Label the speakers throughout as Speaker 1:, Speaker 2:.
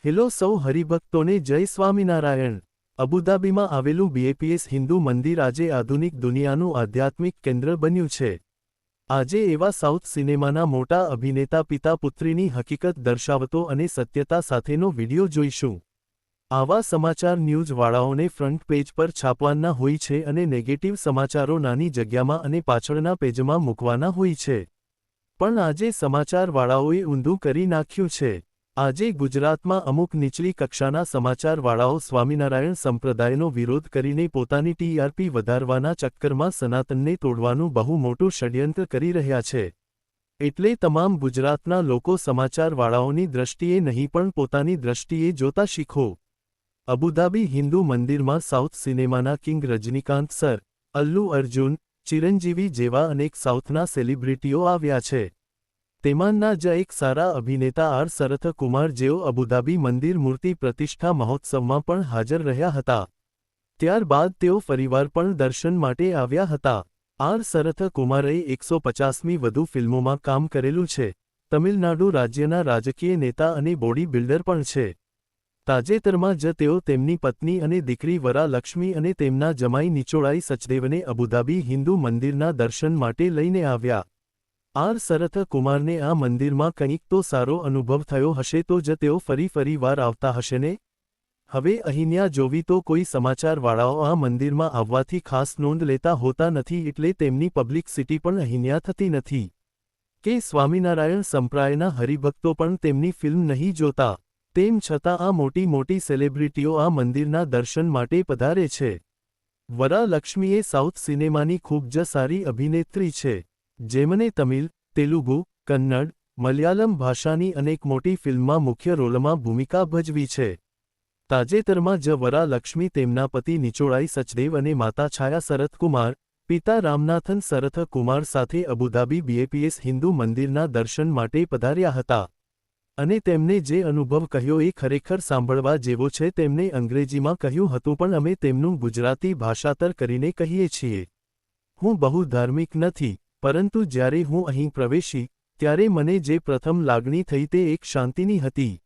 Speaker 1: Hello સૌ હરિભક્તોને જય સ્વામિનારાયણ। અબુધાબીમાં આવેલું બીએપીએસ હિન્દુ મંદિર આજે આધુનિક દુનિયાનું આધ્યાત્મિક કેન્દ્ર બન્યું છે। આજે એવા સાઉથ સિનેમાના મોટા અભિનેતા પિતા પુત્રીની હકીકત દર્શાવતો અને સત્યતા સાથેનો વિડિયો જોઈશું। આવા સમાચાર ન્યૂઝ વાળાઓને ફ્રન્ટ પેજ પર છાપવાના હોય છે અને નેગેટિવ સમાચારો નાની જગ્યામાં અને પાછળના પેજમાં મૂકવાના હોય છે। પણ આજે સમાચાર વાળાઓએ ઊંધું કરી નાખ્યું છે। આજે ગુજરાતમાં અમુક નીચલી કક્ષાના સમાચાર વાળાઓ સ્વામિનારાયણ સંપ્રદાયનો વિરોધ કરીને પોતાની ટીઆરપી વધારવાના ચક્કરમાં સનાતનને તોડવાનું બહુ મોટું ષડયંત્ર કરી રહ્યા છે। એટલે તમામ ગુજરાતના લોકો સમાચાર વાળાઓની દ્રષ્ટિએ નહીં પણ પોતાની દ્રષ્ટિએ જોતા શીખો। અબુધાબી હિન્દુ મંદિરમાં સાઉથ સિનેમાના કિંગ રજનીકાંત સર, અલ્લુ અર્જુન, ચિરંજીવી જેવા અનેક સાઉથના સેલિબ્રિટીઓ આવ્યા છે। તેમાંના જ એક સારા અભિનેતા આર શરથ કુમાર જેઓ અબુધાબી મંદિર મૂર્તિ પ્રતિષ્ઠા મહોત્સવમાં પણ હાજર રહ્યા હતા। ત્યારબાદ તેઓ ફરીવાર પણ દર્શન માટે આવ્યા હતા। આર શરથ કુમારે 150મી વધુ ફિલ્મોમાં કામ કરેલું છે। તમિલનાડુ રાજ્યના રાજકીય નેતા અને બોડી બિલ્ડર પણ છે। તાજેતરમાં જ તેઓ તેમની પત્ની અને દીકરી વરા લક્ષ્મી અને તેમના જમાઈ નિચોડાઈ સચદેવને અબુધાબી હિન્દુ મંદિરના દર્શન માટે લઈને આવ્યા। આર શરથ કુમારને આ મંદિરમાં કંઈક તો સારો અનુભવ થયો હશે તો જ તેઓ ફરી વાર આવતા હશે ને। હવે અહીંયા જોવી તો કોઈ સમાચાર વાળાઓ આ મંદિરમાં આવવાથી ખાસ નોંધ લેતા હોતા નથી એટલે તેમની પબ્લિસિટી પણ અહીંયા થતી નથી કે સ્વામિનારાયણ સંપ્રદાયના હરિભક્તો પણ તેમની ફિલ્મ નહીં જોતા। તેમ છતાં આ મોટી સેલિબ્રિટીઓ આ મંદિરના દર્શન માટે પધારે છે। વરા લક્ષ્મીએ સાઉથ સિનેમાની ખૂબ જ સારી અભિનેત્રી છે, જેમને તમિલ, તેલુગુ, કન્નડ, મલયાલમ ભાષાની અનેક મોટી ફિલ્મમાં મુખ્ય રોલમાં ભૂમિકા ભજવી છે। તાજેતરમાં જ વરા લક્ષ્મી તેમના પતિ નિચોડાઈ સચદેવ અને માતા છાયા શરથ કુમાર, પિતા રામનાથન શરથ કુમાર સાથે અબુધાબી બીએપીએસ હિન્દુ મંદિરના દર્શન માટે પધાર્યા હતા અને તેમને જે અનુભવ કહ્યો એ ખરેખર સાંભળવા જેવો છે। તેમણે અંગ્રેજીમાં કહ્યું હતું પણ અમે તેમનું ગુજરાતી ભાષાંતર કરીને કહીએ છીએ। હું બહુ ધાર્મિક નથી, પરંતુ જ્યારે હું અહીં પ્રવેશી ત્યારે મને જે પ્રથમ લાગણી થઈ તે એક શાંતિની હતી।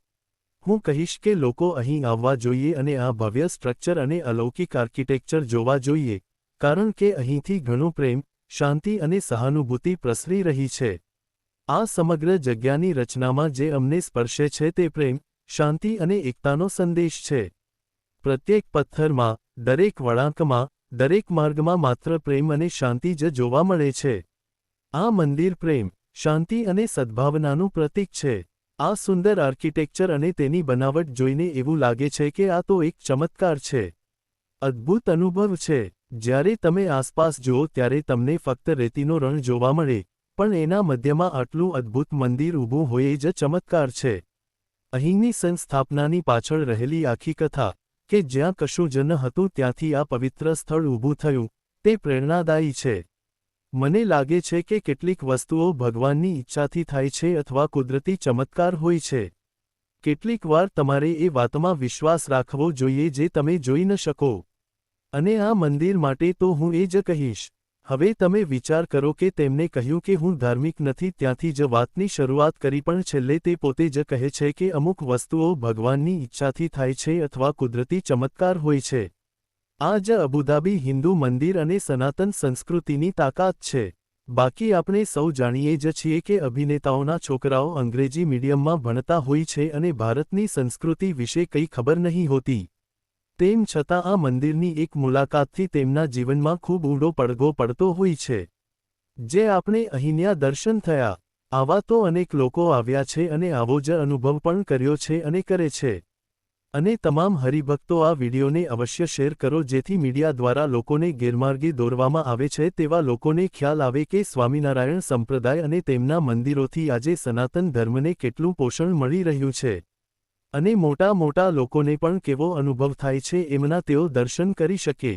Speaker 1: હું કહીશ કે લોકો અહીં આવવા જોઈએ અને આ ભવ્ય સ્ટ્રક્ચર અને અલૌકિક આર્કિટેક્ચર જોવા જોઈએ, કારણ કે અહીંથી ઘણો પ્રેમ, શાંતિ અને સહાનુભૂતિ પ્રસરી રહી છે। આ સમગ્ર જગ્યાની રચનામાં જે અમને સ્પર્શે છે તે પ્રેમ, શાંતિ અને એકતાનો સંદેશ છે। પ્રત્યેક પથ્થરમાં, દરેક વળાંકમાં, દરેક માર્ગમાં માત્ર પ્રેમ અને શાંતિ જ જોવા મળે છે। આ મંદિર પ્રેમ, શાંતિ અને સદ્ભાવનાનું પ્રતીક છે। આ સુંદર આર્કિટેક્ચર અને તેની બનાવટ જોઈને એવું લાગે છે કે આ તો એક ચમત્કાર છે, અદ્ભુત અનુભવ છે। જ્યારે તમે આસપાસ જુઓ ત્યારે તમને ફક્ત રેતીનો રણ જોવા મળે, પણ એના મધ્યમાં આટલું અદ્ભુત મંદિર ઊભું હોય એ જ ચમત્કાર છે। અહીંની સંસ્થાપનાની પાછળ રહેલી આખી કથા, કે જ્યાં કશું જ ન હતું ત્યાંથી આ પવિત્ર સ્થળ ઊભું થયું, તે પ્રેરણાદાયી છે। મને લાગે છે કે કેટલીક વસ્તુઓ ભગવાનની ઈચ્છાથી થાય છે અથવા કુદરતી ચમત્કાર હોય છે। કેટલીક વાર તમારે એ વાતમાં વિશ્વાસ રાખવો જોઈએ જે તમે જોઈ ન શકો। અને આ મંદિર માટે તો હું એ જ કહીશ। હવે તમે વિચાર કરો કે તેમને કહ્યું કે હું ધાર્મિક નથી, ત્યાંથી જ વાતની શરૂઆત કરી, પણ છેલ્લે તે પોતે જ કહે છે કે અમુક વસ્તુઓ ભગવાનની ઈચ્છાથી થાય છે અથવા કુદરતી ચમત્કાર હોય છે। આ જ અબુધાબી હિન્દુ મંદિર અને સનાતન સંસ્કૃતિની તાકાત છે। બાકી આપણે સૌ જાણીએ જ છીએ કે અભિનેતાઓના છોકરાઓ અંગ્રેજી મીડિયમમાં ભણતા હોય છે અને ભારતની સંસ્કૃતિ વિશે કંઈ ખબર નહીં હોતી। તેમ છતાં આ મંદિરની એક મુલાકાતથી તેમના જીવનમાં ખૂબ ઊંડો પડઘો પડતો હોય છે, જે આપણે અહીંયા દર્શન થયા। આવા તો અનેક લોકો આવ્યા છે અને આવો જ અનુભવ પણ કર્યો છે અને કરે છે। અને તમામ હરિભક્તો આ વિડીયોને અવશ્ય શેર કરો જેથી મીડિયા દ્વારા લોકોને ગેરમાર્ગે દોરવામાં આવે છે તેવા લોકોને ખ્યાલ આવે કે સ્વામિનારાયણ સંપ્રદાય અને તેમના મંદિરોથી આજે સનાતન ધર્મને કેટલું પોષણ મળી રહ્યું છે અને મોટા લોકોને પણ કેવો અનુભવ થાય છે એમના તેઓ દર્શન કરી શકે।